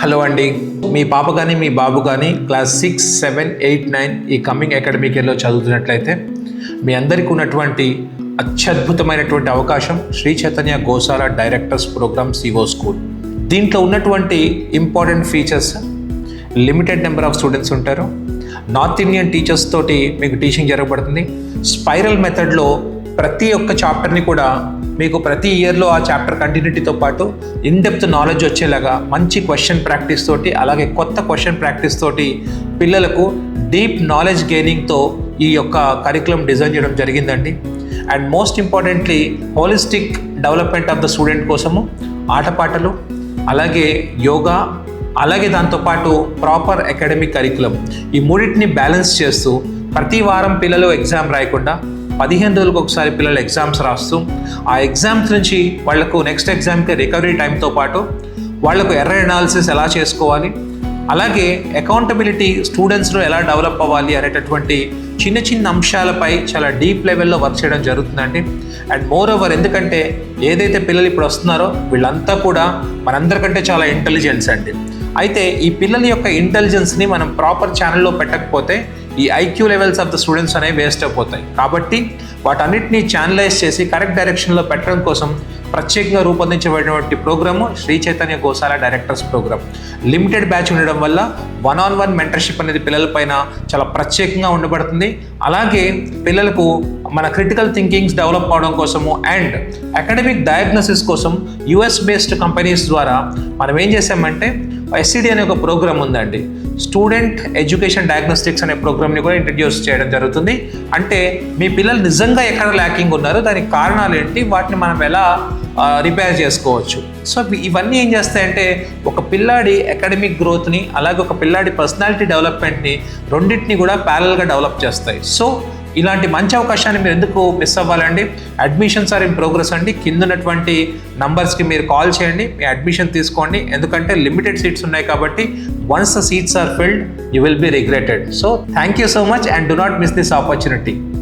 Hello అండి, మీ పాప కానీ మీ బాబు కానీ క్లాస్ 6, 7, 8, 9 ఈ కమింగ్ అకాడమిక్ ఇయర్లో చదువుతున్నట్లయితే మీ అందరికీ ఉన్నటువంటి అత్యద్భుతమైనటువంటి అవకాశం శ్రీ చైతన్య గోశాల డైరెక్టర్స్ ప్రోగ్రామ్ సిఓ స్కూల్. దీంట్లో ఉన్నటువంటి important features, limited number of students ఉంటారు, నార్త్ ఇండియన్ టీచర్స్ తోటి మీకు టీచింగ్ జరగబడుతుంది. స్పైరల్ మెథడ్లో ప్రతి ఒక్క చాప్టర్ని కూడా మీకు ప్రతి ఇయర్లో ఆ చాప్టర్ కంటిన్యూటీతో పాటు ఇన్డెప్త్ నాలెడ్జ్ వచ్చేలాగా మంచి క్వశ్చన్ ప్రాక్టీస్ తోటి, అలాగే కొత్త క్వశ్చన్ ప్రాక్టీస్ తోటి పిల్లలకు డీప్ నాలెడ్జ్ గెయినింగ్తో ఈ యొక్క కరికులం డిజైన్ చేయడం జరిగిందండి. And most importantly holistic development of the student కోసము ఆటపాటలు, అలాగే యోగా, అలాగే దాంతోపాటు ప్రాపర్ అకాడమిక్ కరికులం, ఈ మూడింటిని బ్యాలెన్స్ చేస్తూ ప్రతి వారం పిల్లలు ఎగ్జామ్ రాయకుండా 15 రోజులకు ఒకసారి పిల్లలు ఎగ్జామ్స్ రాస్తూ ఆ ఎగ్జామ్స్ నుంచి వాళ్లకు నెక్స్ట్ ఎగ్జామ్కి రికవరీ టైంతో పాటు వాళ్లకు ఎర్రర్ అనాలిసిస్ ఎలా చేసుకోవాలి, అలాగే అకౌంటబిలిటీ స్టూడెంట్స్లో ఎలా డెవలప్ అవ్వాలి అనేటటువంటి చిన్న చిన్న అంశాలపై చాలా డీప్ లెవెల్లో వర్క్ చేయడం జరుగుతుందండి. అండ్ మోర్ ఓవర్, ఎందుకంటే ఏదైతే పిల్లలు ఇప్పుడు వస్తున్నారో వీళ్ళంతా కూడా మనందరికంటే చాలా ఇంటెలిజెన్స్ అండి. అయితే ఈ పిల్లల యొక్క ఇంటెలిజెన్స్ని మనం ప్రాపర్ ఛానల్లో పెట్టకపోతే ఈ IQ levels of the students అనేవి వేస్ట్ అయిపోతాయి. కాబట్టి వాటన్నిటిని ఛానలైజ్ చేసి కరెక్ట్ డైరెక్షన్లో పెట్టడం కోసం ప్రత్యేకంగా రూపొందించబడినటువంటి ప్రోగ్రాము శ్రీ చైతన్య గోశాల డైరెక్టర్స్ ప్రోగ్రామ్. లిమిటెడ్ బ్యాచ్ ఉండడం వల్ల 1-on-1 మెంటర్షిప్ అనేది పిల్లలపైన చాలా ప్రత్యేకంగా ఉండబడుతుంది. అలాగే పిల్లలకు మన క్రిటికల్ థింకింగ్స్ డెవలప్ అవడం కోసము అండ్ అకాడమిక్ డయాగ్నోసిస్ కోసం యుఎస్ బేస్డ్ కంపెనీస్ ద్వారా మనం ఏం చేసామంటే SCD అనే ఒక ప్రోగ్రామ్ ఉందండి. స్టూడెంట్ ఎడ్యుకేషన్ డయాగ్నోస్టిక్స్ అనే ప్రోగ్రామ్ని కూడా ఇంట్రడ్యూస్ చేయడం జరుగుతుంది. అంటే మీ పిల్లలు నిజంగా ఎక్కడ ల్యాకింగ్ ఉన్నారో, దానికి కారణాలు ఏంటి, వాటిని మనం ఎలా రిపేర్ చేసుకోవచ్చు. సో ఇవన్నీ ఏం చేస్తాయంటే ఒక పిల్లాడి అకాడమిక్ గ్రోత్ని, అలాగే ఒక పిల్లాడి పర్సనాలిటీ డెవలప్మెంట్ని రెండింటిని కూడా ప్యారల్గా డెవలప్ చేస్తాయి. సో ఇలాంటి మంచి అవకాశాన్ని మీరు ఎందుకు మిస్ అవ్వాలండి? అడ్మిషన్స్ ఆర్ ఇన్ ప్రోగ్రెస్ అండి. కింద ఉన్నటువంటి నంబర్స్కి మీరు కాల్ చేయండి, మీ అడ్మిషన్ తీసుకోండి. ఎందుకంటే లిమిటెడ్ సీట్స్ ఉన్నాయి కాబట్టి once the seats are filled you will be regretted. So thank you so much and do not miss this opportunity.